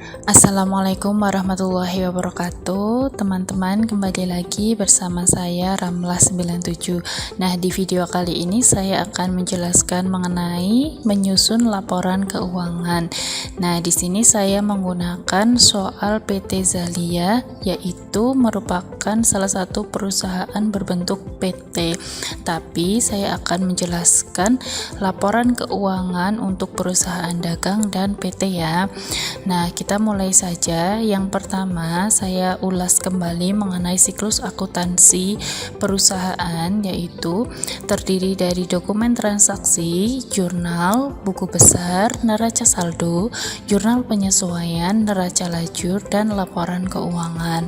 Assalamualaikum warahmatullahi wabarakatuh. Teman-teman, kembali lagi bersama saya Ramlah97. Nah, di video kali ini saya akan menjelaskan mengenai menyusun laporan keuangan. Nah, di sini saya menggunakan soal PT Zalia, yaitu merupakan salah satu perusahaan berbentuk PT. Tapi saya akan menjelaskan laporan keuangan untuk perusahaan dagang dan PT ya. Nah, kita mulai saja. Yang pertama, saya ulas kembali mengenai siklus akuntansi perusahaan, yaitu terdiri dari dokumen transaksi, jurnal, buku besar, neraca saldo, jurnal penyesuaian, neraca lajur, dan laporan keuangan.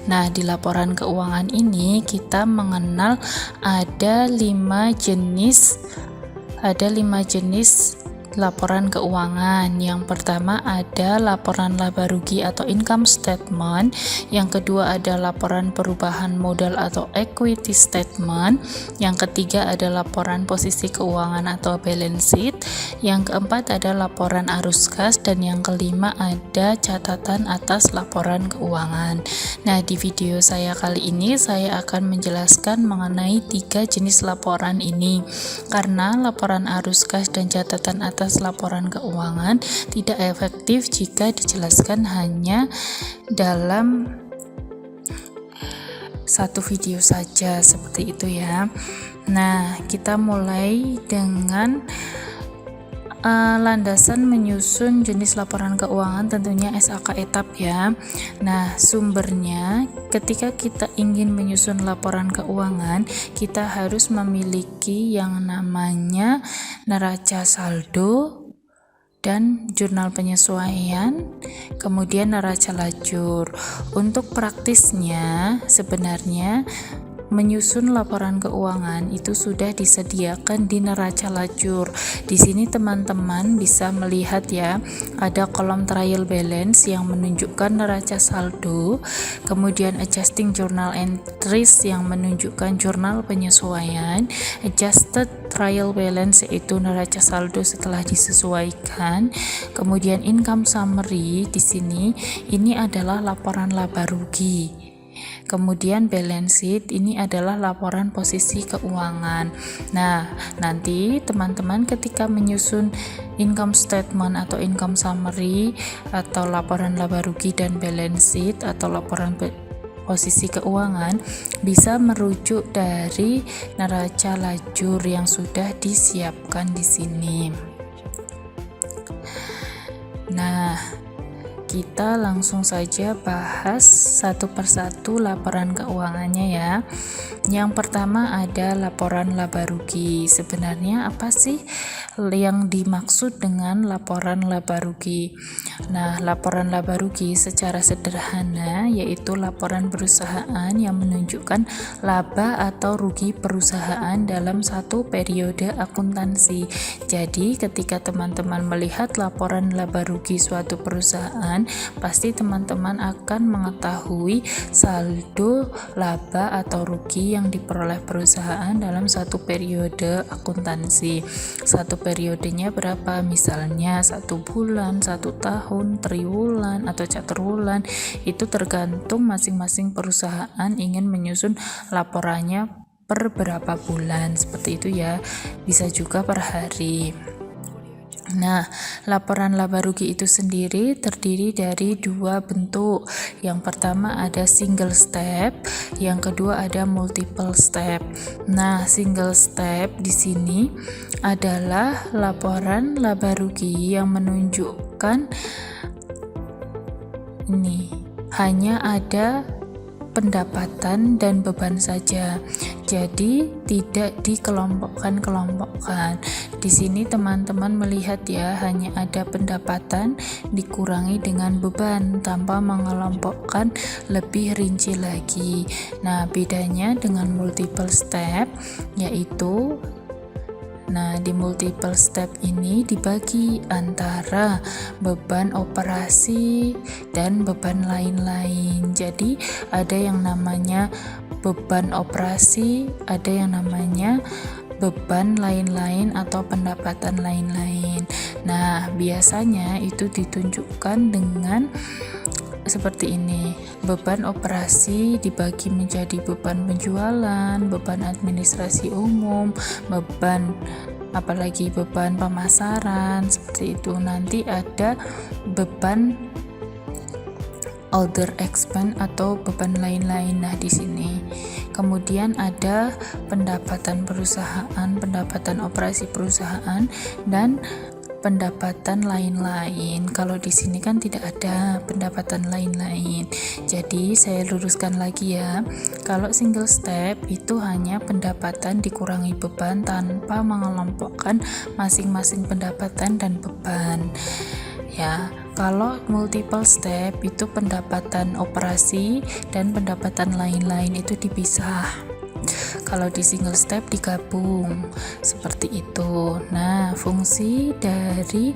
Nah, di laporan keuangan ini kita mengenal ada 5 jenis laporan keuangan. Yang pertama ada laporan laba rugi atau income statement, yang kedua ada laporan perubahan modal atau equity statement, yang ketiga ada laporan posisi keuangan atau balance sheet, yang keempat ada laporan arus kas, dan yang kelima ada catatan atas laporan keuangan. Nah, di video saya kali ini saya akan menjelaskan mengenai 3 jenis laporan ini, karena laporan arus kas dan catatan atas laporan keuangan tidak efektif jika dijelaskan hanya dalam satu video saja, seperti itu ya. Nah, kita mulai dengan landasan menyusun jenis laporan keuangan, tentunya SAK etap ya. Nah, sumbernya ketika kita ingin menyusun laporan keuangan, kita harus memiliki yang namanya neraca saldo dan jurnal penyesuaian, kemudian neraca lajur. Untuk praktisnya, sebenarnya menyusun laporan keuangan itu sudah disediakan di neraca lajur. Di sini teman-teman bisa melihat ya, ada kolom trial balance yang menunjukkan neraca saldo, kemudian adjusting journal entries yang menunjukkan jurnal penyesuaian, adjusted trial balance yaitu neraca saldo setelah disesuaikan, kemudian income summary di sini ini adalah laporan laba rugi. Kemudian balance sheet ini adalah laporan posisi keuangan. Nah, nanti teman-teman ketika menyusun income statement atau income summary atau laporan laba rugi dan balance sheet atau laporan posisi keuangan bisa merujuk dari neraca lajur yang sudah disiapkan di sini. Nah, kita langsung saja bahas satu persatu laporan keuangannya ya. Yang pertama ada laporan laba rugi. Sebenarnya apa sih yang dimaksud dengan laporan laba rugi? Nah, laporan laba rugi secara sederhana yaitu laporan perusahaan yang menunjukkan laba atau rugi perusahaan dalam satu periode akuntansi. Jadi, ketika teman-teman melihat laporan laba rugi suatu perusahaan, pasti teman-teman akan mengetahui saldo laba atau rugi yang diperoleh perusahaan dalam satu periode akuntansi. Satu periodenya berapa? Misalnya 1 bulan, 1 tahun, triwulan atau caturwulan. Itu tergantung masing-masing perusahaan ingin menyusun laporannya per berapa bulan, seperti itu ya. Bisa juga per hari. Nah, laporan laba rugi itu sendiri terdiri dari 2 bentuk. Yang pertama ada single step, yang kedua ada multiple step. Nah, single step di sini adalah laporan laba rugi yang menunjukkan ini hanya ada pendapatan dan beban saja. Jadi tidak dikelompokkan. Di sini teman-teman melihat ya, hanya ada pendapatan dikurangi dengan beban tanpa mengelompokkan lebih rinci lagi. Nah, bedanya dengan multiple step yaitu di multiple step ini dibagi antara beban operasi dan beban lain-lain. Jadi ada yang namanya beban operasi, ada yang namanya beban lain-lain atau pendapatan lain-lain. Nah, biasanya itu ditunjukkan dengan seperti ini. Beban operasi dibagi menjadi beban penjualan, beban administrasi umum, beban pemasaran, seperti itu. Nanti ada beban other expense atau beban lain-lain. Nah, di sini. Kemudian ada pendapatan perusahaan, pendapatan operasi perusahaan, dan pendapatan lain-lain. Kalau di sini kan tidak ada pendapatan lain-lain. Jadi saya luruskan lagi ya. Kalau single step itu hanya pendapatan dikurangi beban tanpa mengelompokkan masing-masing pendapatan dan beban. Ya, kalau multiple step itu pendapatan operasi dan pendapatan lain-lain itu dipisah. Kalau di single step digabung, seperti itu. Nah, fungsi dari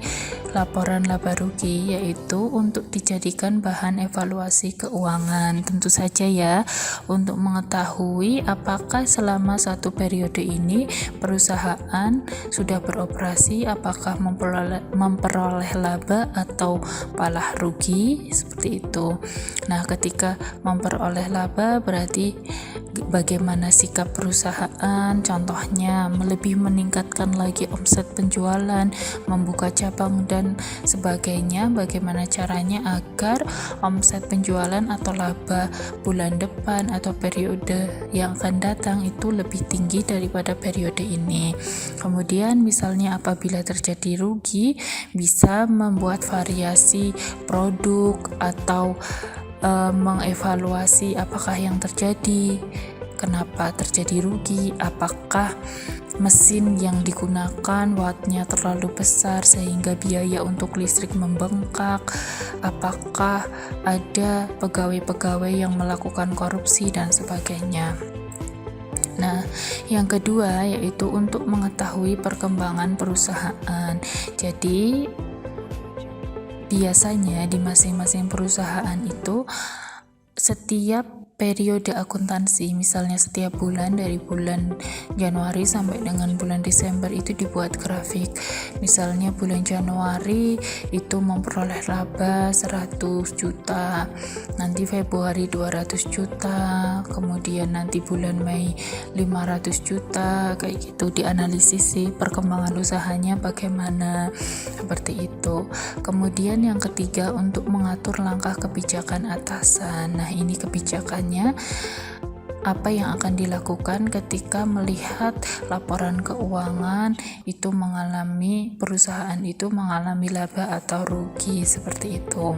laporan laba rugi yaitu untuk dijadikan bahan evaluasi keuangan. Tentu saja ya, untuk mengetahui apakah selama satu periode ini perusahaan sudah beroperasi, apakah memperoleh laba atau malah rugi, seperti itu. Nah, ketika memperoleh laba berarti bagaimana sikap perusahaan, contohnya lebih meningkatkan lagi omset penjualan, membuka cabang dan sebagainya. Bagaimana caranya agar omset penjualan atau laba bulan depan atau periode yang akan datang itu lebih tinggi daripada periode ini. Kemudian misalnya apabila terjadi rugi, bisa membuat variasi produk atau mengevaluasi apakah yang terjadi, kenapa terjadi rugi, apakah mesin yang digunakan wattnya terlalu besar sehingga biaya untuk listrik membengkak, apakah ada pegawai-pegawai yang melakukan korupsi dan sebagainya. Nah, yang kedua yaitu untuk mengetahui perkembangan perusahaan. Jadi biasanya di masing-masing perusahaan itu setiap periode akuntansi, misalnya setiap bulan dari bulan Januari sampai dengan bulan Desember itu dibuat grafik. Misalnya bulan Januari itu memperoleh laba 100 juta, nanti Februari 200 juta, kemudian nanti bulan Mei 500 juta, kayak gitu. Dianalisis sih perkembangan usahanya bagaimana, seperti itu. Kemudian yang ketiga untuk mengatur langkah kebijakan atasan. Nah, ini kebijakan apa yang akan dilakukan ketika melihat laporan keuangan itu perusahaan itu mengalami laba atau rugi, seperti itu.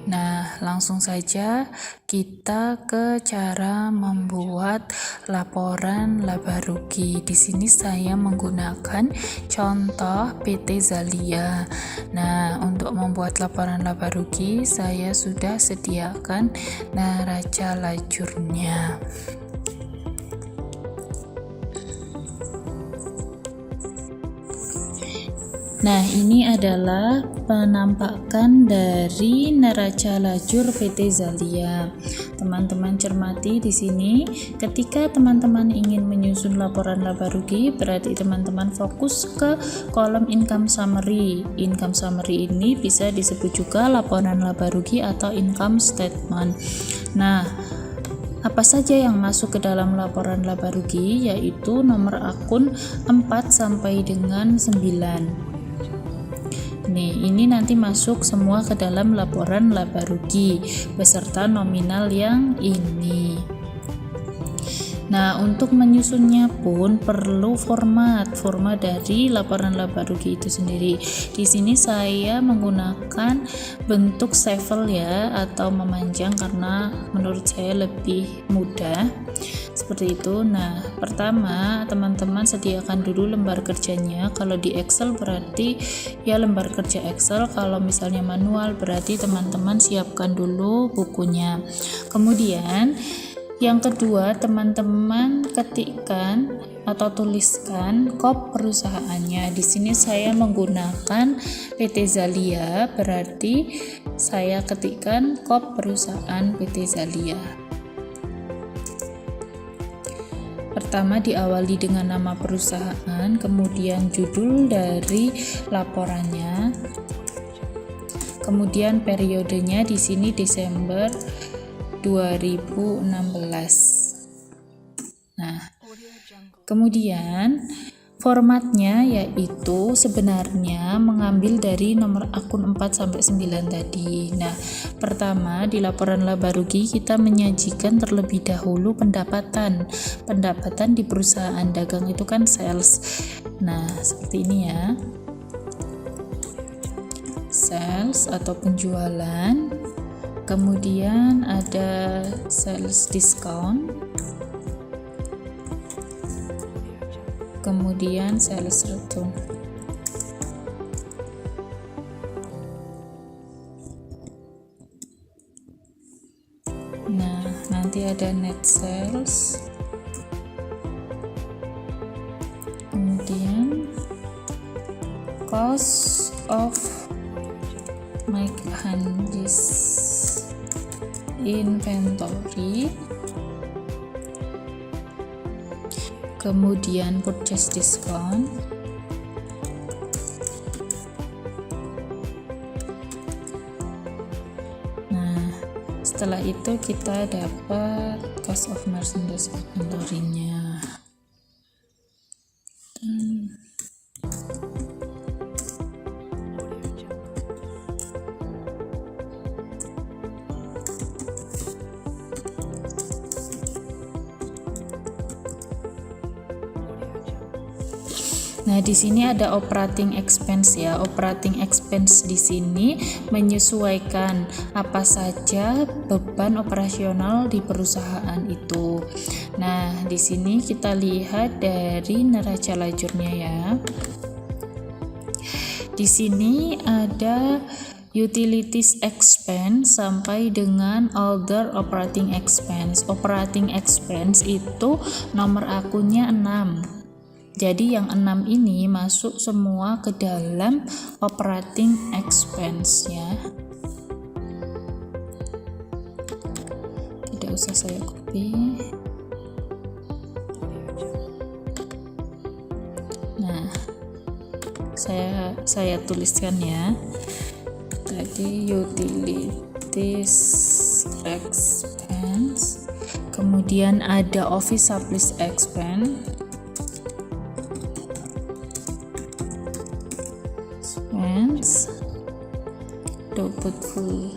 Nah, langsung saja kita ke cara membuat laporan laba rugi. Di sini saya menggunakan contoh PT Zalia. Nah, untuk membuat laporan laba rugi, saya sudah sediakan neraca lajurnya. Nah, ini adalah penampakan dari neraca lajur PT Zalia. Teman-teman cermati di sini, ketika teman-teman ingin menyusun laporan laba rugi, berarti teman-teman fokus ke kolom income summary. Income summary ini bisa disebut juga laporan laba rugi atau income statement. Nah, apa saja yang masuk ke dalam laporan laba rugi, yaitu nomor akun 4 sampai dengan 9. Nih, ini nanti masuk semua ke dalam laporan laba rugi beserta nominal yang ini. Nah, untuk menyusunnya pun perlu format dari laporan laba rugi itu sendiri. Di sini saya menggunakan bentuk sevel ya, atau memanjang karena menurut saya lebih mudah. Seperti itu. Nah, pertama teman-teman sediakan dulu lembar kerjanya. Kalau di Excel berarti ya lembar kerja Excel, kalau misalnya manual berarti teman-teman siapkan dulu bukunya. Kemudian yang kedua, teman-teman ketikkan atau tuliskan kop perusahaannya. Di sini saya menggunakan PT Zalia, berarti saya ketikkan kop perusahaan PT Zalia. Pertama diawali dengan nama perusahaan, kemudian judul dari laporannya, kemudian periodenya di sini Desember 2016. Nah, kemudian formatnya yaitu sebenarnya mengambil dari nomor akun 4-9 tadi. Nah, pertama di laporan laba rugi kita menyajikan terlebih dahulu pendapatan di perusahaan dagang itu kan sales. Nah, seperti ini ya, sales atau penjualan, kemudian ada sales discount, kemudian sales return. Nah, nanti ada net sales, kemudian cost of merchandise inventory, kemudian purchase discount, nah setelah itu kita dapat cost of merchandise inventory-nya. Nah, di sini ada operating expense ya. Operating expense di sini menyesuaikan apa saja beban operasional di perusahaan itu. Nah, di sini kita lihat dari neraca lajurnya ya. Di sini ada utilities expense sampai dengan other operating expense. Operating expense itu nomor akunnya 6. Jadi yang 6 ini masuk semua ke dalam operating expense ya. Tidak usah saya copy. Nah, saya tuliskan ya. Tadi utilities expense, kemudian ada office supplies expense, doubtful.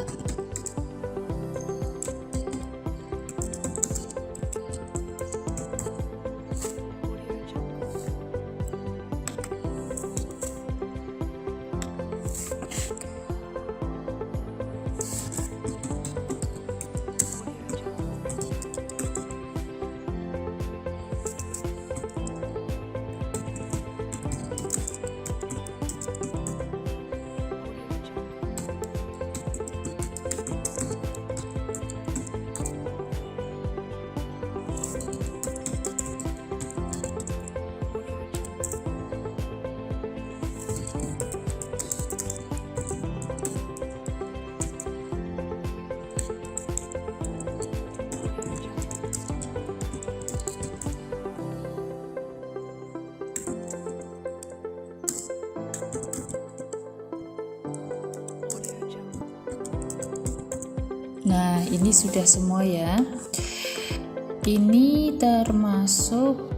Nah, ini sudah semua ya. Ini termasuk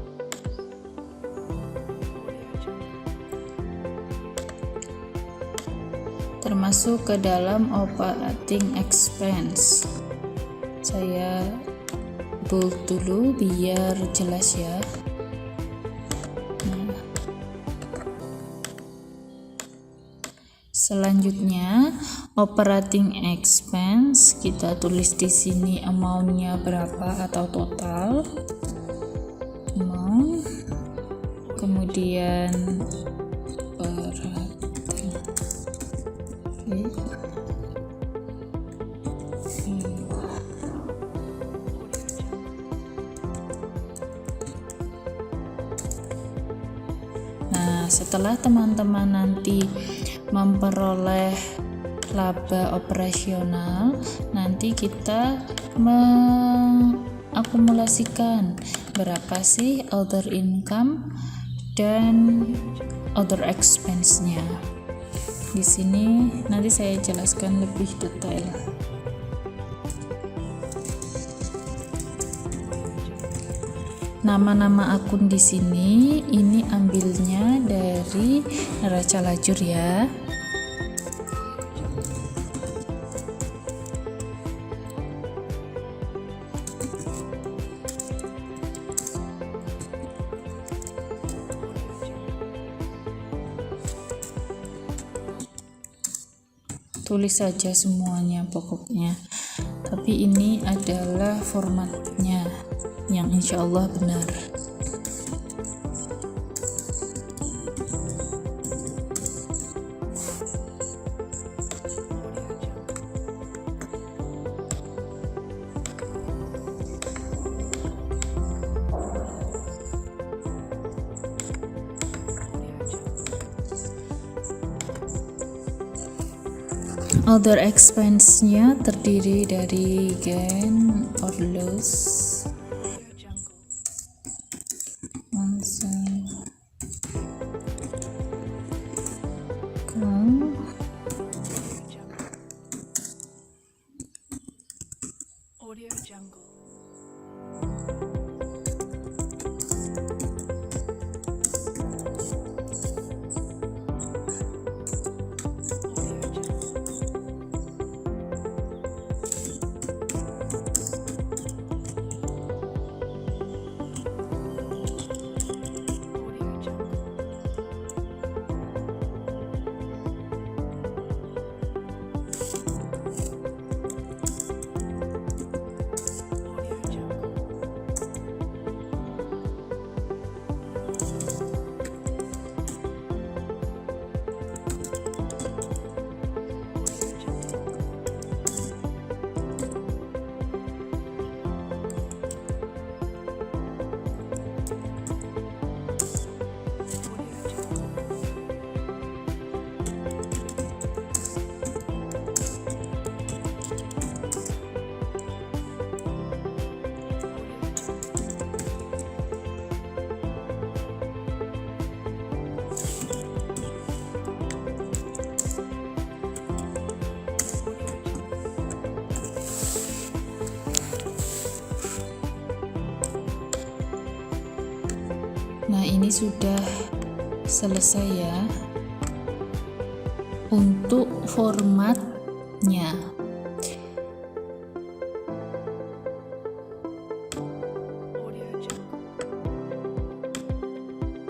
ke dalam operating expense. Saya bold dulu biar jelas ya. Nah, selanjutnya operating expense kita tulis di sini amount-nya berapa atau total amount, kemudian Nah, setelah teman-teman nanti memperoleh laba operasional, nanti kita mengakumulasikan berapa sih other income dan other expense-nya. Di sini nanti saya jelaskan lebih detail. Nama-nama akun di sini ini ambilnya dari neraca lajur ya. Tulis saja semuanya pokoknya, tapi ini adalah formatnya yang insya Allah benar. Other expense-nya terdiri dari gain or loss, Nah, ini sudah selesai ya untuk formatnya.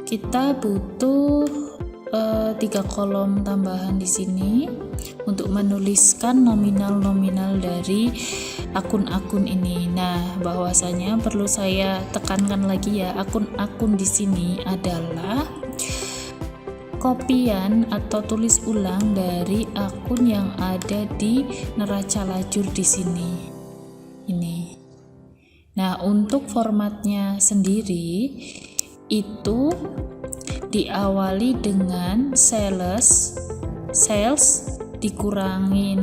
Kita butuh 3 kolom tambahan di sini untuk menuliskan nominal-nominal dari akun-akun ini. Nah, bahwasanya perlu saya tekankan lagi ya, akun-akun di sini adalah kopian atau tulis ulang dari akun yang ada di neraca lajur di sini. Ini. Nah, untuk formatnya sendiri itu diawali dengan sales dikurangi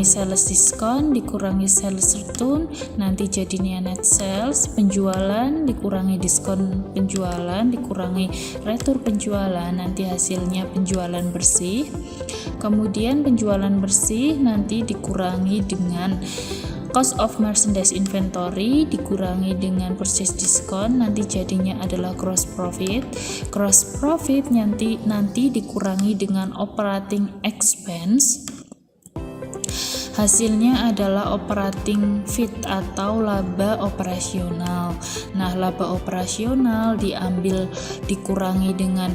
sales diskon, dikurangi sales return, nanti jadinya net sales, penjualan dikurangi diskon penjualan, dikurangi retur penjualan, nanti hasilnya penjualan bersih. Kemudian penjualan bersih nanti dikurangi dengan cost of merchandise inventory, dikurangi dengan purchase discount, nanti jadinya adalah gross profit. Gross profit nanti dikurangi dengan operating expense, hasilnya adalah operating fit atau laba operasional. Nah, laba operasional dikurangi dengan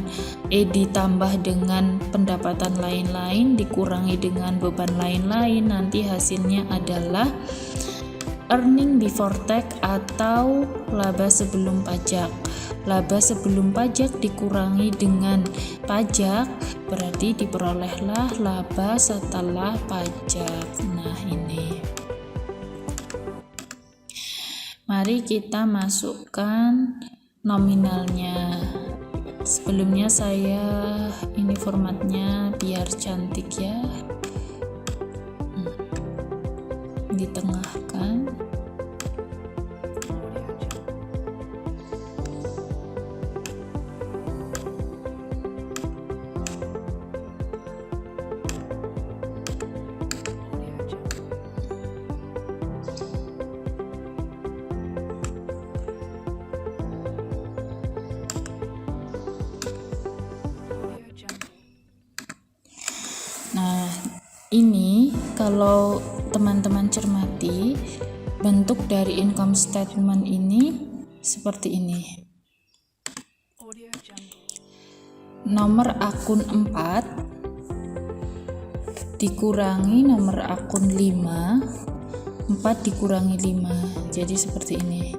ditambah dengan pendapatan lain-lain, dikurangi dengan beban lain-lain, nanti hasilnya adalah earning before tax atau laba sebelum pajak. Laba sebelum pajak dikurangi dengan pajak, berarti diperolehlah laba setelah pajak. Nah, ini. Mari kita masukkan nominalnya. Sebelumnya saya ini formatnya biar cantik ya. Ditengahkan. Ini kalau teman-teman cermati, bentuk dari income statement ini seperti ini. Nomor akun 4 dikurangi nomor akun 5, 4 dikurangi 5, jadi seperti ini.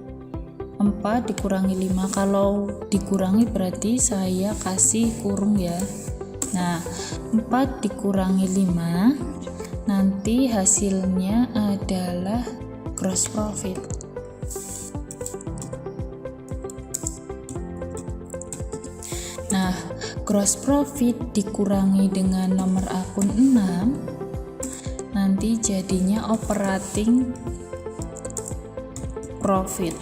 4 dikurangi 5, kalau dikurangi berarti saya kasih kurung ya. Nah, 4 dikurangi 5, nanti hasilnya adalah gross profit. Nah, gross profit dikurangi dengan nomor akun 6, nanti jadinya operating profit.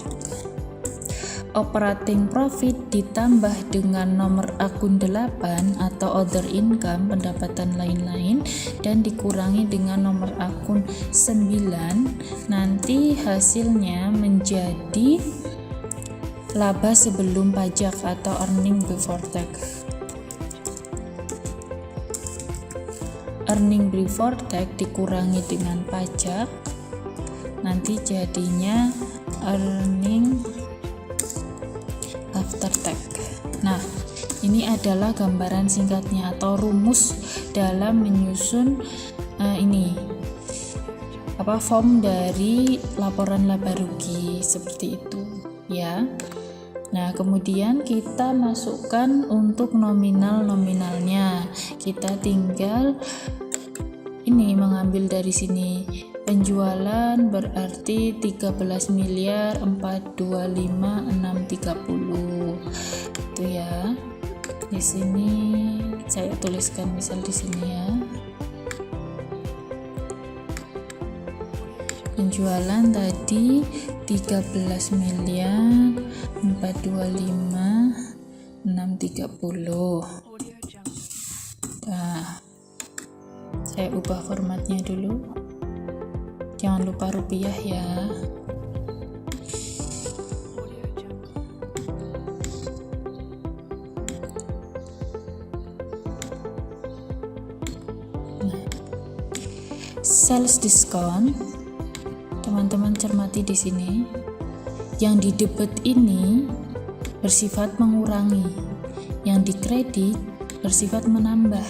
Operating profit ditambah dengan nomor akun 8 atau other income, pendapatan lain-lain, dan dikurangi dengan nomor akun 9, nanti hasilnya menjadi laba sebelum pajak atau earning before tax. Earning before tax dikurangi dengan pajak, nanti jadinya earning after tax. Nah, ini adalah gambaran singkatnya atau rumus dalam menyusun form dari laporan laba rugi seperti itu ya. Nah, kemudian kita masukkan untuk nominalnya. Kita tinggal mengambil dari sini. Penjualan berarti 13.425.630 itu ya. Di sini saya tuliskan misal di sini ya. Penjualan tadi 13.425.630. Nah, saya ubah formatnya dulu. Jangan lupa rupiah ya. Sales discount, teman-teman cermati di sini. Yang di debit ini bersifat mengurangi, yang di kredit bersifat menambah.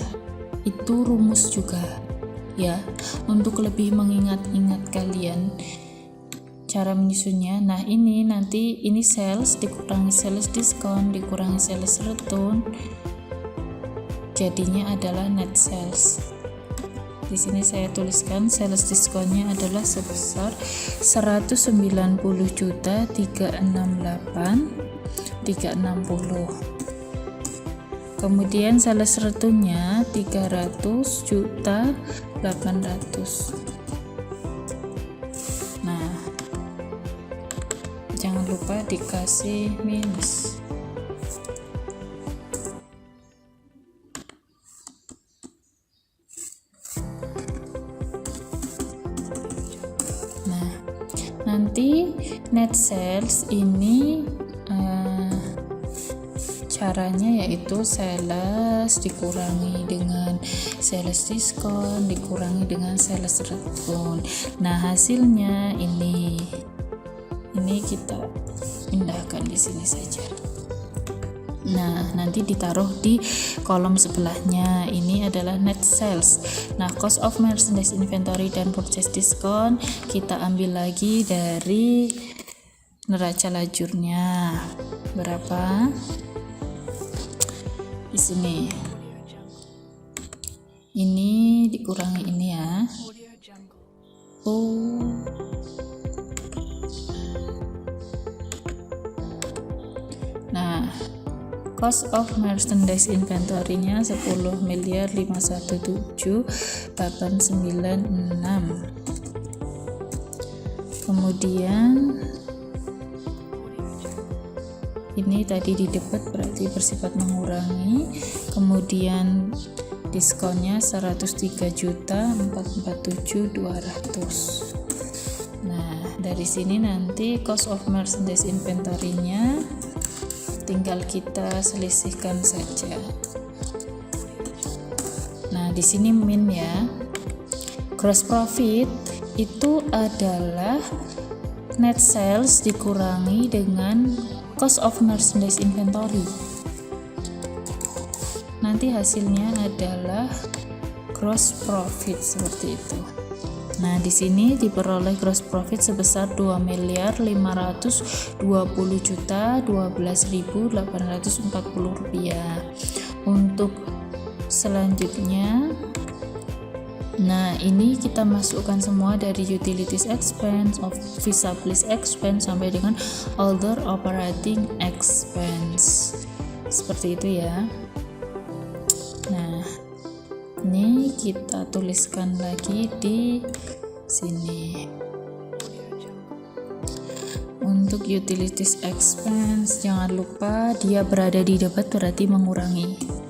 Itu rumus juga ya, untuk lebih mengingat-ingat kalian cara menyusunnya. Nah, ini nanti ini sales dikurangi sales discount dikurangi sales return, jadinya adalah net sales. Di sini saya tuliskan sales discountnya adalah sebesar 190.368.360. Kemudian sales returnnya 300.800. Nah, jangan lupa dikasih minus. Nah, nanti net sales ini caranya yaitu sales dikurangi dengan sales diskon dikurangi dengan sales return. Nah, hasilnya ini kita pindahkan di sini saja. Nah, nanti ditaruh di kolom sebelahnya. Ini adalah net sales. Nah, cost of merchandise inventory dan purchase discount kita ambil lagi dari neraca lajurnya. Berapa? Di sini. Ini dikurangi ini ya. Nah, cost of merchandise inventory-nya 10.517.896. Kemudian ini tadi di debit berarti bersifat mengurangi. Kemudian diskonnya 103.447.200. Nah, dari sini nanti cost of merchandise inventory-nya tinggal kita selisihkan saja. Nah, di sini min ya. gross profit itu adalah net sales dikurangi dengan cost of merchandise inventory. Nanti hasilnya adalah gross profit seperti itu. Nah, di sini diperoleh gross profit sebesar 2.520.012.840 rupiah. Untuk selanjutnya, nah ini kita masukkan semua dari utilities expense, office supplies expense sampai dengan other operating expense. Seperti itu ya. Nah, ini kita tuliskan lagi di sini. Untuk utilities expense, jangan lupa dia berada di depan berarti mengurangi.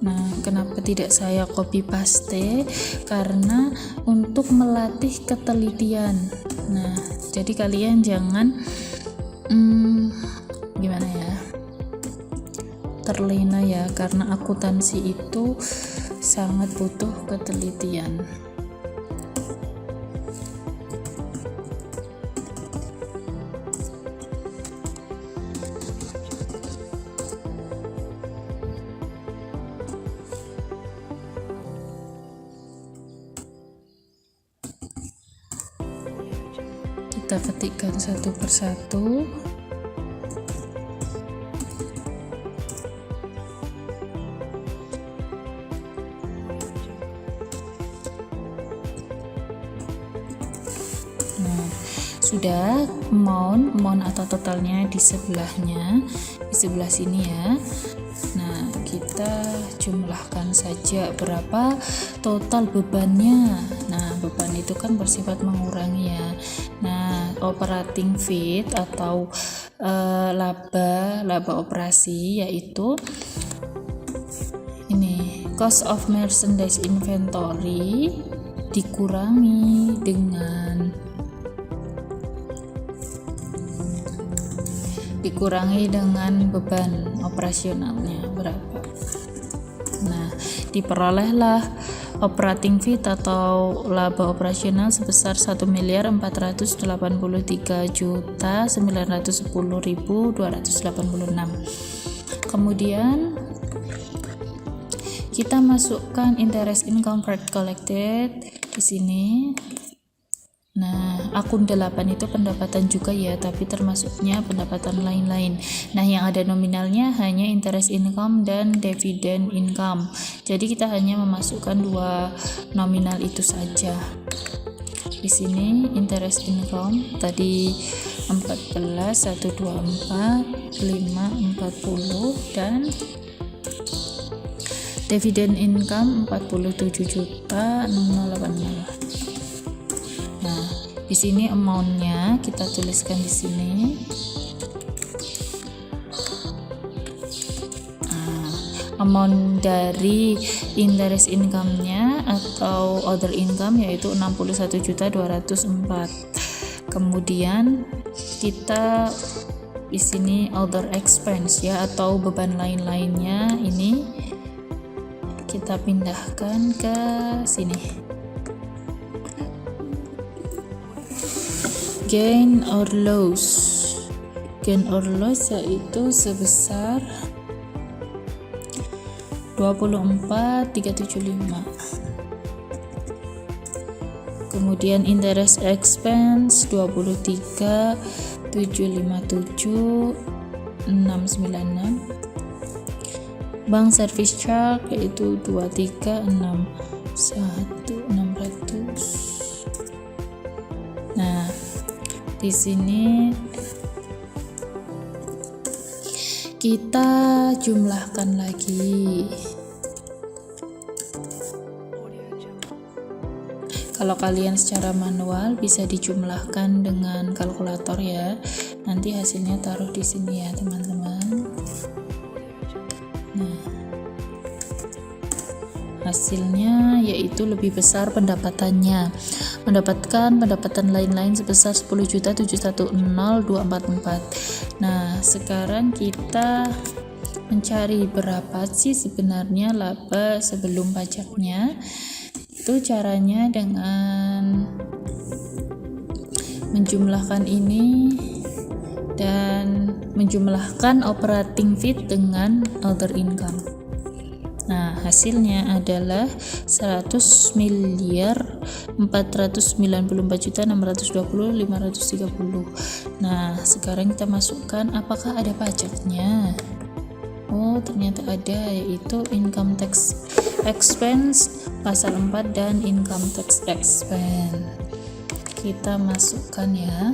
Nah, kenapa tidak saya copy paste? Karena untuk melatih ketelitian. Nah, jadi kalian jangan gimana ya, terlena ya, karena akuntansi itu sangat butuh ketelitian. Kita ketikkan satu persatu. Nah, sudah amount atau totalnya di sebelahnya, di sebelah sini ya. Nah, kita jumlahkan saja berapa total bebannya. Nah, beban itu kan bersifat mengurangi ya. Nah, operating fee atau laba operasi yaitu ini cost of merchandise inventory dikurangi dengan beban operasionalnya berapa. Nah, diperolehlah operating fee atau laba operasional sebesar 1.483.910.286. Kemudian kita masukkan interest income collected di sini. Nah, akun 8 itu pendapatan juga ya, tapi termasuknya pendapatan lain-lain. Nah, yang ada nominalnya hanya interest income dan dividend income. Jadi kita hanya memasukkan dua nominal itu saja. Di sini interest income tadi 14, 124, 540 dan dividend income 47.080. Nah, di sini amount-nya kita tuliskan di sini. Amount dari interest income-nya atau other income yaitu 61.204. Kemudian kita di sini other expense ya atau beban lain-lainnya ini kita pindahkan ke sini. Gain or loss yaitu sebesar 24.375. Kemudian interest expense 23.757.696. Bank service charge yaitu 23.61.600. Nah, di sini kita jumlahkan lagi. Kalau kalian secara manual bisa dijumlahkan dengan kalkulator ya. Nanti hasilnya taruh di sini ya teman-teman. Nah, hasilnya yaitu lebih besar pendapatannya, mendapatkan pendapatan lain-lain sebesar 10.710.244. Nah, sekarang kita mencari berapa sih sebenarnya laba sebelum pajaknya. Itu caranya dengan menjumlahkan ini dan menjumlahkan operating fee dengan other income. Nah, hasilnya adalah 100.494.620.530. Nah, sekarang kita masukkan apakah ada pajaknya. Oh, ternyata ada, yaitu income tax expense pasal 4 dan income tax expense. Kita masukkan ya.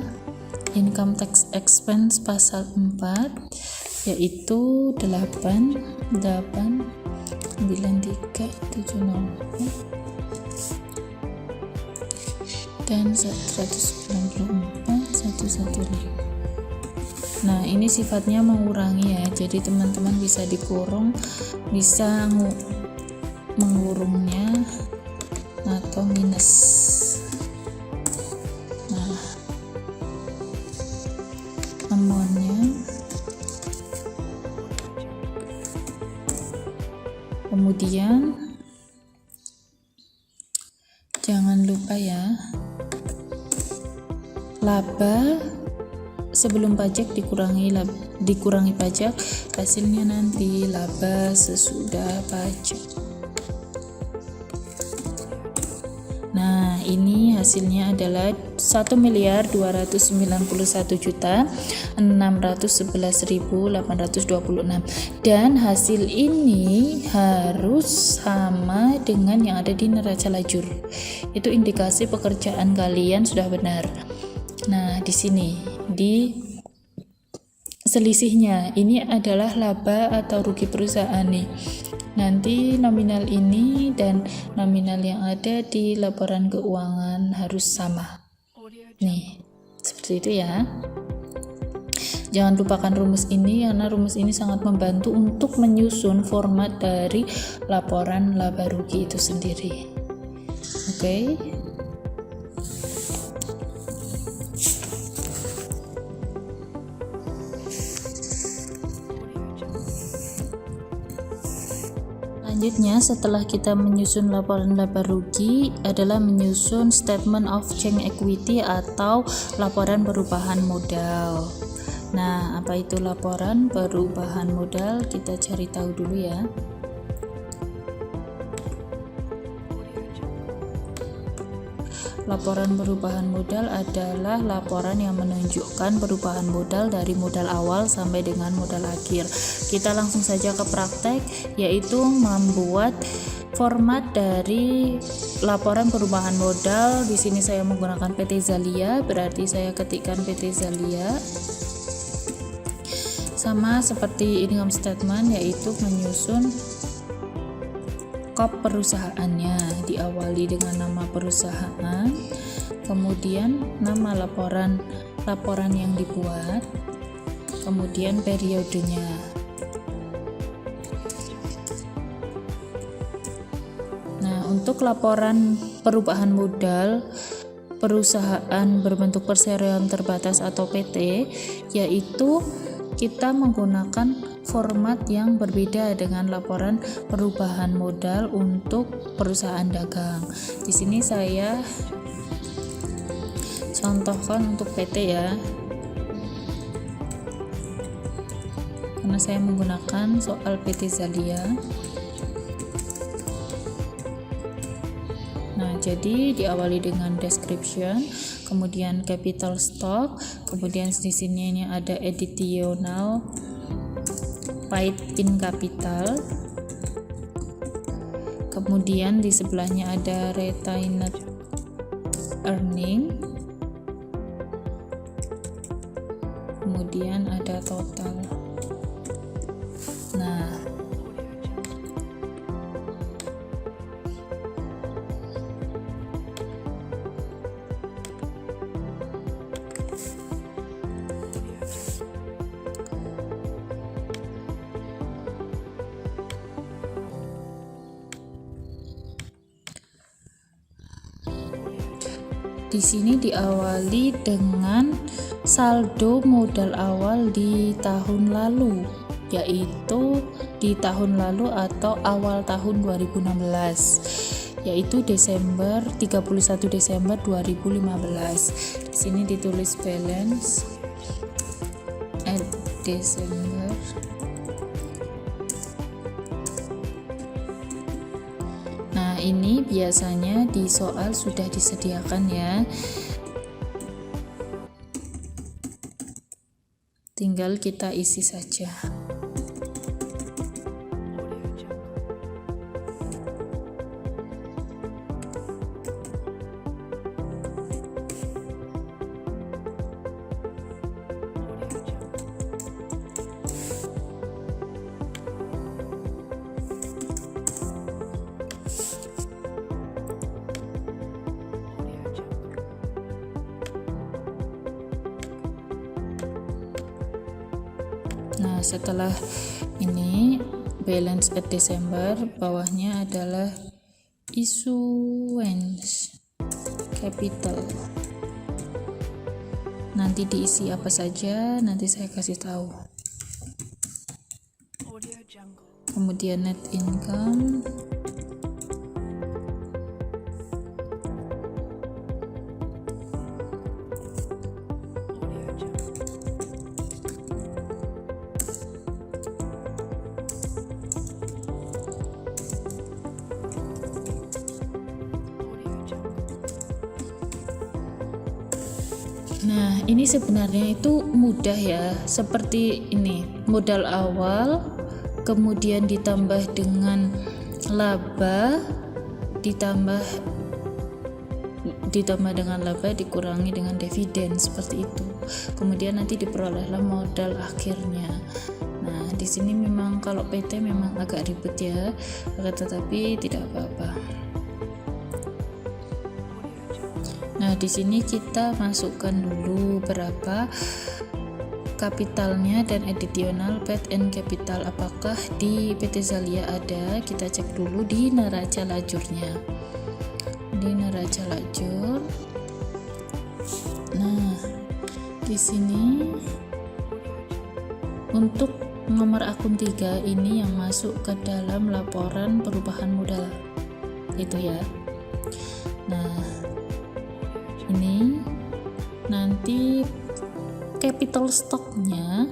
Income tax expense pasal 4 yaitu 89370 dan 194.115. Nah, ini sifatnya mengurangi ya, jadi teman-teman bisa dikurung, bisa mengurungnya atau minus. Nah, amountnya, kemudian jangan lupa ya, laba sebelum pajak dikurangi pajak, hasilnya nanti laba sesudah pajak. Nah, ini hasilnya adalah 1.291.611.826 dan hasil ini harus sama dengan yang ada di neraca lajur. Itu indikasi pekerjaan kalian sudah benar. Nah, di sini di selisihnya ini adalah laba atau rugi perusahaan nih. Nanti nominal ini dan nominal yang ada di laporan keuangan harus sama. Nih, seperti itu ya. Jangan lupakan rumus ini karena rumus ini sangat membantu untuk menyusun format dari laporan laba rugi itu sendiri. Oke. Selanjutnya, setelah kita menyusun laporan laba rugi adalah menyusun statement of change equity atau laporan perubahan modal. Nah, apa itu laporan perubahan modal? Kita cari tahu dulu ya. Laporan perubahan modal adalah laporan yang menunjukkan perubahan modal dari modal awal sampai dengan modal akhir. Kita langsung saja ke praktek, yaitu membuat format dari laporan perubahan modal. Di sini saya menggunakan PT Zalia, berarti saya ketikkan PT Zalia. Sama seperti income statement, yaitu menyusun kop perusahaannya, diawali dengan nama perusahaan, kemudian nama laporan yang dibuat, kemudian periodenya. Nah, untuk laporan perubahan modal perusahaan berbentuk perseroan terbatas atau PT, yaitu kita menggunakan format yang berbeda dengan laporan perubahan modal untuk perusahaan dagang. Di sini saya contohkan untuk PT ya, karena saya menggunakan soal PT Zalia. Nah, jadi diawali dengan description, kemudian capital stock, kemudian di sini ini ada additional paid in capital, kemudian di sebelahnya ada retained earning, kemudian ada total. Nah, di sini diawali dengan saldo modal awal di tahun lalu, yaitu di tahun lalu atau awal tahun 2016, yaitu 31 Desember 2015. Di sini ditulis balance at Desember. Nah, ini biasanya di soal sudah disediakan ya. Tinggal kita isi saja. Nah, setelah ini balance at Desember, bawahnya adalah issuance capital. Nanti diisi apa saja, nanti saya kasih tahu. Kemudian net income, nah ini sebenarnya itu mudah ya, seperti ini, modal awal kemudian ditambah dengan laba, ditambah dengan laba dikurangi dengan dividen, seperti itu. Kemudian nanti diperolehlah modal akhirnya. Nah, di sini memang kalau PT memang agak ribet ya, tetapi tidak apa-apa. Nah, di sini kita masukkan dulu berapa kapitalnya dan additional paid and capital. Apakah di PT Zalia ada? Kita cek dulu di neraca lajurnya. Di neraca lajur. Nah, di sini untuk nomor akun 3 ini yang masuk ke dalam laporan perubahan modal. Itu ya. Nah, ini nanti capital stocknya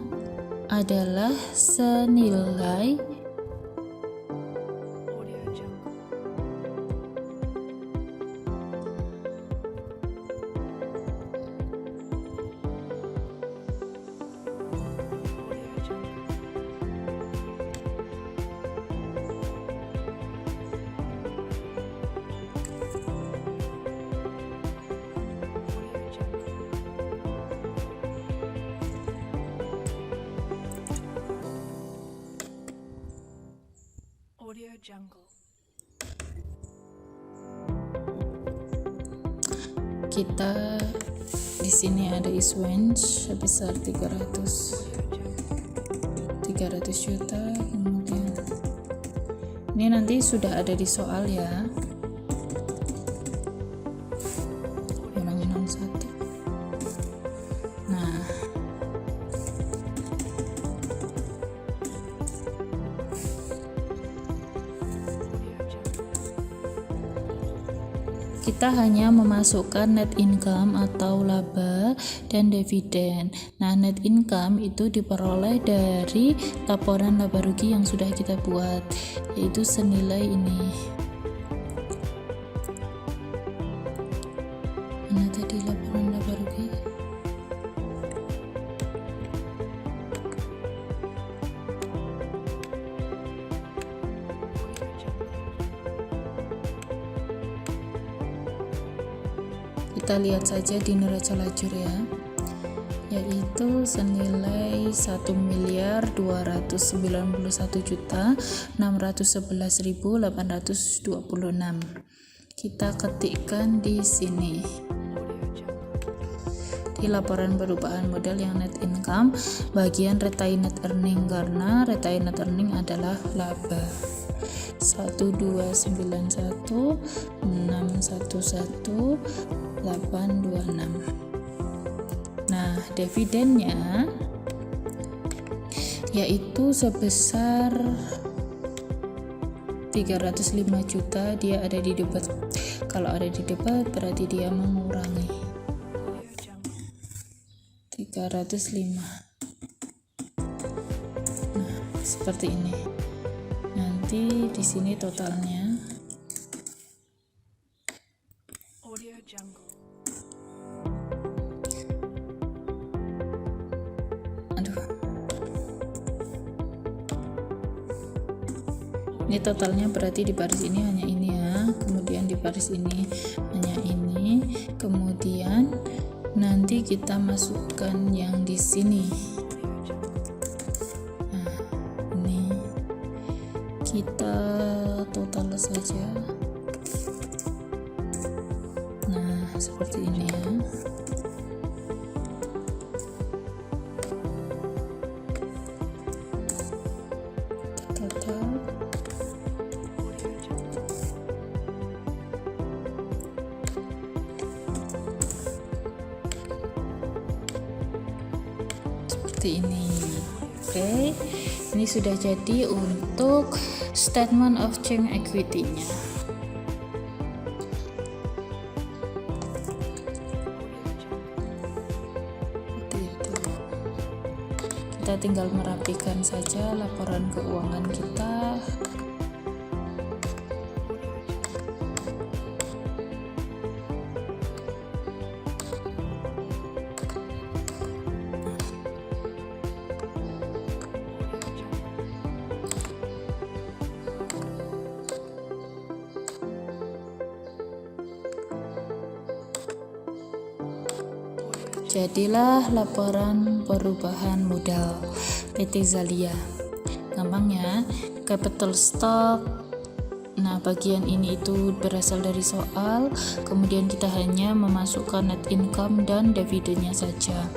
adalah senilai Jungle. Kita di sini ada issuance sebesar 300 juta. Kemudian ini nanti sudah ada di soal ya, ulang-ulang 1. Nah, kita hanya memasukkan net income atau laba dan dividen. Nah, net income itu diperoleh dari laporan laba rugi yang sudah kita buat, yaitu senilai ini. Mana tadi laporan laba rugi? Kita lihat saja di neraca lajur ya, yaitu senilai 1.291.611.826. Kita ketikkan di sini di laporan perubahan modal yang net income bagian retained earning, karena retained earning adalah laba. 1.291.611.826 Nah, dividennya yaitu sebesar 305 juta. Dia ada di debat. Kalau ada di debat berarti dia mengurangi 305. Nah, seperti ini. Nanti di sini totalnya. Ini totalnya berarti di baris ini hanya ini ya, kemudian di baris ini hanya ini, kemudian nanti kita masukkan yang di sini. Nah, ini kita total saja. Nah, seperti ini ya. Ini. Oke, ini sudah jadi untuk statement of change equity-nya. Kita tinggal merapikan saja laporan keuangan kita. Jadilah laporan perubahan modal PT Zalia. Gampangnya, capital stock. Nah, bagian ini itu berasal dari soal, kemudian kita hanya memasukkan net income dan dividennya saja.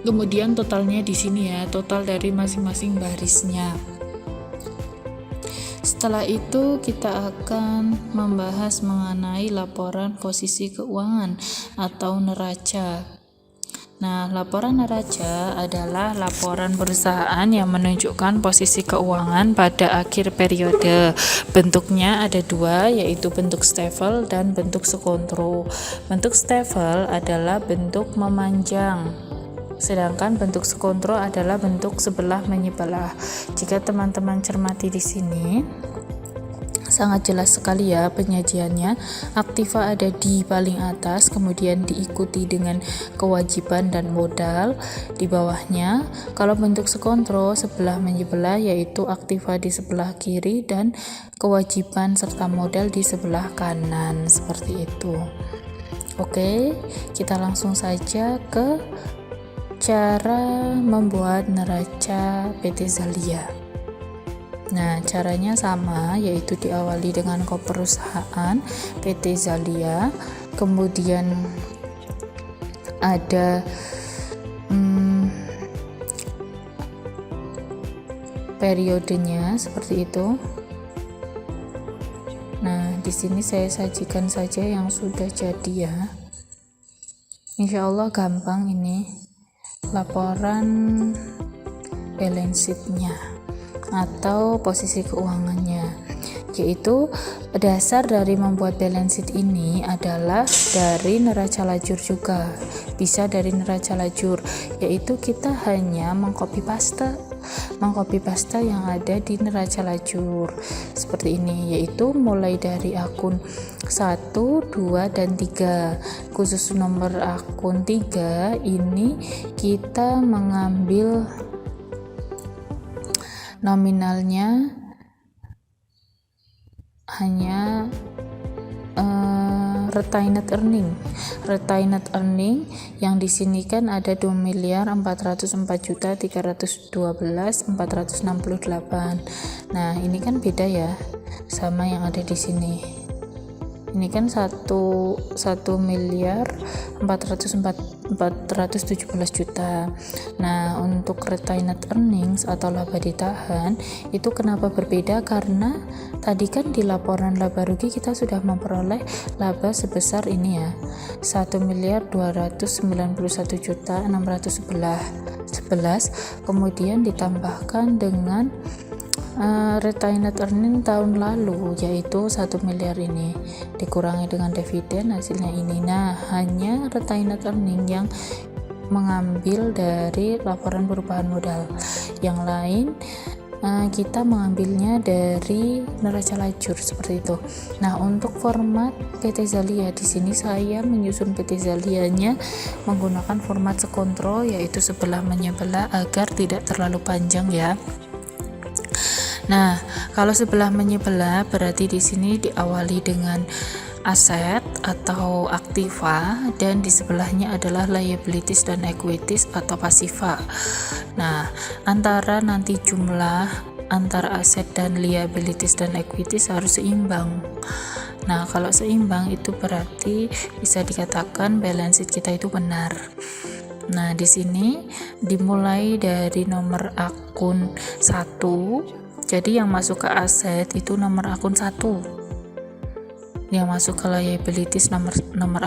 Kemudian totalnya di sini ya, total dari masing-masing barisnya. Setelah itu kita akan membahas mengenai laporan posisi keuangan atau neraca. Nah, laporan neraca adalah laporan perusahaan yang menunjukkan posisi keuangan pada akhir periode. Bentuknya ada dua, yaitu bentuk stafel dan bentuk sekontro. Bentuk stafel adalah bentuk memanjang, sedangkan bentuk sekontro adalah bentuk sebelah menyebelah. Jika teman-teman cermati di sini, sangat jelas sekali ya penyajiannya. Aktiva ada di paling atas, kemudian diikuti dengan kewajiban dan modal di bawahnya. Kalau bentuk sekontro sebelah menyebelah, yaitu aktiva di sebelah kiri dan kewajiban serta modal di sebelah kanan, seperti itu. Oke, kita langsung saja ke cara membuat neraca PT Zalia. Nah, caranya sama, yaitu diawali dengan perusahaan PT Zalia, kemudian ada periodenya seperti itu. Nah, di sini saya sajikan saja yang sudah jadi ya. Insya Allah gampang ini laporan balance sheet-nya atau posisi keuangannya, yaitu dasar dari membuat balance sheet ini adalah dari neraca lajur juga, bisa dari neraca lajur, yaitu kita hanya mengcopy paste yang ada di neraca lajur seperti ini, yaitu mulai dari akun 1, 2, dan 3. Khusus nomor akun 3 ini kita mengambil nominalnya hanya retained earning yang di sini kan ada 2.404.312.468. Nah, ini kan beda ya sama yang ada di sini. Ini kan 1.417 juta. Nah, untuk retained earnings atau laba ditahan itu kenapa berbeda? Karena tadi kan di laporan laba rugi kita sudah memperoleh laba sebesar ini ya, 1.291.611, kemudian ditambahkan dengan retained earning tahun lalu yaitu 1 miliar ini, dikurangi dengan dividen, hasilnya ini. Nah, hanya retained earning yang mengambil dari laporan perubahan modal, yang lain kita mengambilnya dari neraca lajur seperti itu. Nah, untuk format PT Zalia di sini saya menyusun PT Zalianya menggunakan format sekontrol, yaitu sebelah menyebelah agar tidak terlalu panjang ya. Nah, kalau sebelah menyebelah berarti di sini diawali dengan aset atau aktiva, dan di sebelahnya adalah liabilities dan equities atau pasiva. Nah, antara nanti jumlah antara aset dan liabilities dan equities harus seimbang. Nah, kalau seimbang itu berarti bisa dikatakan balance sheet kita itu benar. Nah, di sini dimulai dari nomor akun 1. Jadi yang masuk ke aset itu nomor akun 1, yang masuk ke liabilities nomor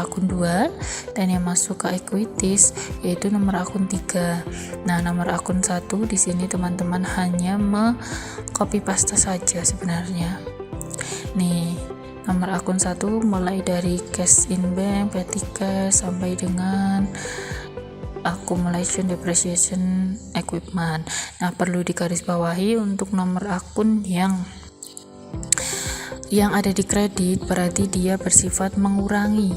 akun 2, dan yang masuk ke equities yaitu nomor akun 3. Nah, nomor akun 1 di sini teman-teman hanya copy paste saja sebenarnya. Nih, nomor akun 1 mulai dari cash in bank, P3 sampai dengan accumulation depreciation equipment. Nah, perlu digarisbawahi untuk nomor akun yang ada di kredit berarti dia bersifat mengurangi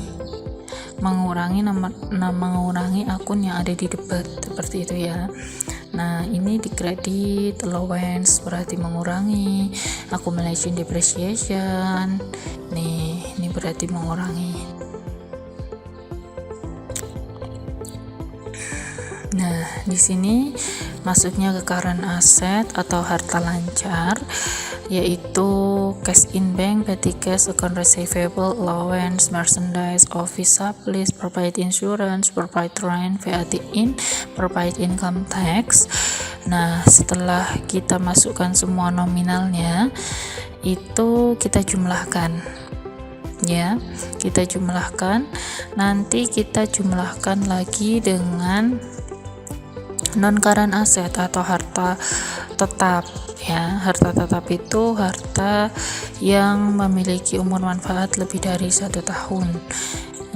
akun yang ada di debit, seperti itu ya. Nah, ini di kredit allowance berarti mengurangi, accumulation depreciation ini berarti mengurangi. Nah, di sini masuknya ke current asset atau harta lancar, yaitu cash in bank, P3, account receivable, allowance, merchandise, office supplies, prepaid insurance, prepaid rent, VAT in, prepaid income tax. Nah, setelah kita masukkan semua nominalnya, itu kita jumlahkan. Ya, kita jumlahkan. Nanti kita jumlahkan lagi dengan non current asset atau harta tetap ya. Harta tetap itu harta yang memiliki umur manfaat lebih dari 1 tahun.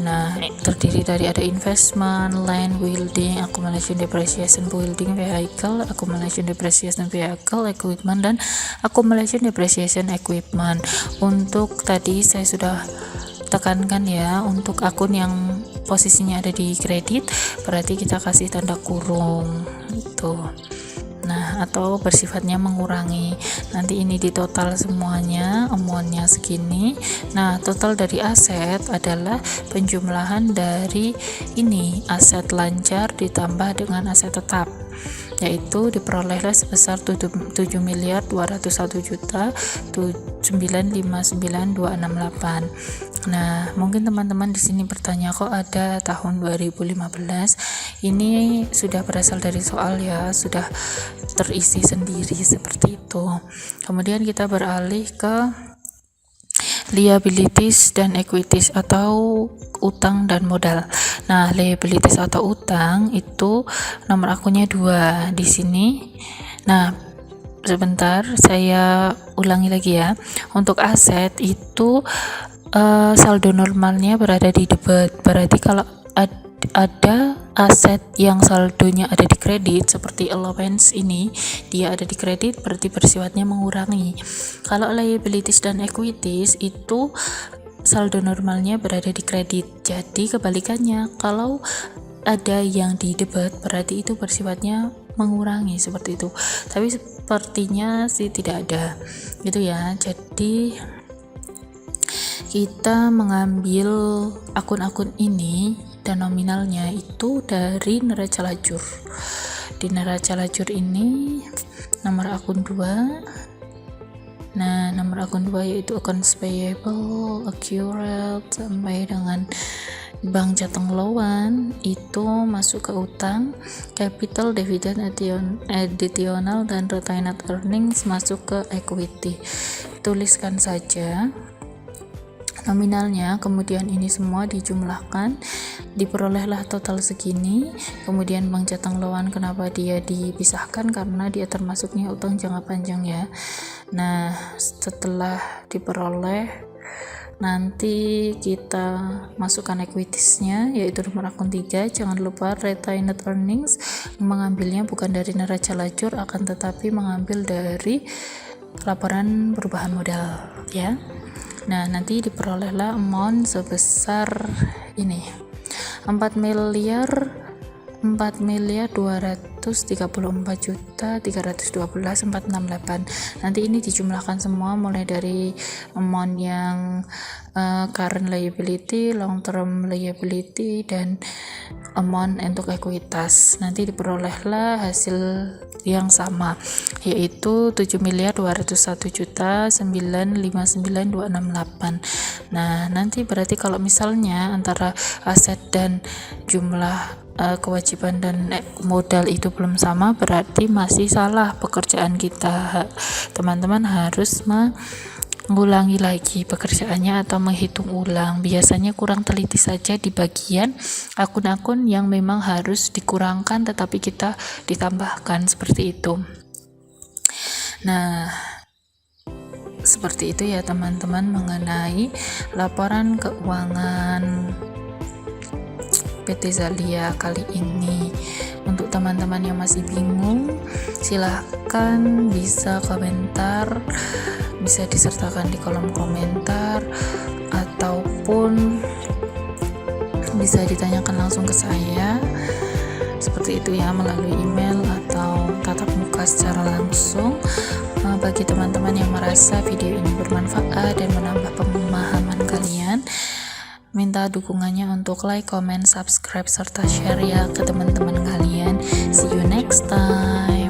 Nah, terdiri dari ada investment, land, building, accumulation depreciation building vehicle, accumulation depreciation vehicle equipment, dan accumulation depreciation equipment. Untuk tadi saya sudah tekankan ya, untuk akun yang posisinya ada di kredit berarti kita kasih tanda kurung itu. Nah, atau bersifatnya mengurangi. Nanti ini di total semuanya, amountnya segini. Nah, total dari aset adalah penjumlahan dari ini aset lancar ditambah dengan aset tetap, yaitu diperolehlah sebesar 7.201.959.268. Nah, mungkin teman-teman di sini bertanya, kok ada tahun 2015? Ini sudah berasal dari soal ya, sudah terisi sendiri seperti itu. Kemudian kita beralih ke liabilities dan equities atau utang dan modal. Nah, liabilities atau utang itu nomor akunnya 2 di sini. Nah, sebentar saya ulangi lagi ya. Untuk aset itu saldo normalnya berada di debit. Berarti kalau ada aset yang saldonya ada di kredit seperti allowance ini, dia ada di kredit berarti bersifatnya mengurangi. Kalau liabilities dan equities itu saldo normalnya berada di kredit. Jadi kebalikannya, kalau ada yang di debit berarti itu bersifatnya mengurangi, seperti itu. Tapi sepertinya sih tidak ada gitu ya. Jadi kita mengambil akun-akun ini dan nominalnya itu dari neraca lajur. Di neraca lajur ini nomor akun 2. Nah, nomor akun 2 yaitu accounts payable, accurate, sampai dengan bank jateng loan itu masuk ke utang, capital, dividend, additional, dan retained earnings masuk ke equity. Tuliskan saja nominalnya, kemudian ini semua dijumlahkan, diperolehlah total segini. Kemudian bank jateng loan, kenapa dia dipisahkan? Karena dia termasuknya utang jangka panjang ya. Nah, setelah diperoleh, nanti kita masukkan equities-nya, yaitu nomor akun 3. Jangan lupa retained earnings, mengambilnya bukan dari neraca lajur, akan tetapi mengambil dari laporan perubahan modal ya. Nah, nanti diperolehlah amount sebesar ini, 4.234.312.468. Nanti ini dijumlahkan semua mulai dari amount yang current liability, long term liability, dan amount untuk ekuitas. Nanti diperolehlah hasil yang sama, yaitu 7.201.959.268. Nah, nanti berarti kalau misalnya antara aset dan jumlah kewajiban dan modal itu belum sama, berarti masih salah pekerjaan kita. Teman-teman harus mengulangi lagi pekerjaannya atau menghitung ulang. Biasanya kurang teliti saja di bagian akun-akun yang memang harus dikurangkan tetapi kita ditambahkan, seperti itu. Nah, seperti itu ya teman-teman mengenai laporan keuangan PT Zalia kali ini. Untuk teman-teman yang masih bingung, silahkan bisa komentar, bisa disertakan di kolom komentar, ataupun bisa ditanyakan langsung ke saya, seperti itu ya, melalui email atau tatap muka secara langsung. Bagi teman-teman yang merasa video ini bermanfaat dan menambah pemahaman kalian, minta dukungannya untuk like, comment, subscribe, serta share ya ke teman-teman kalian. See you next time.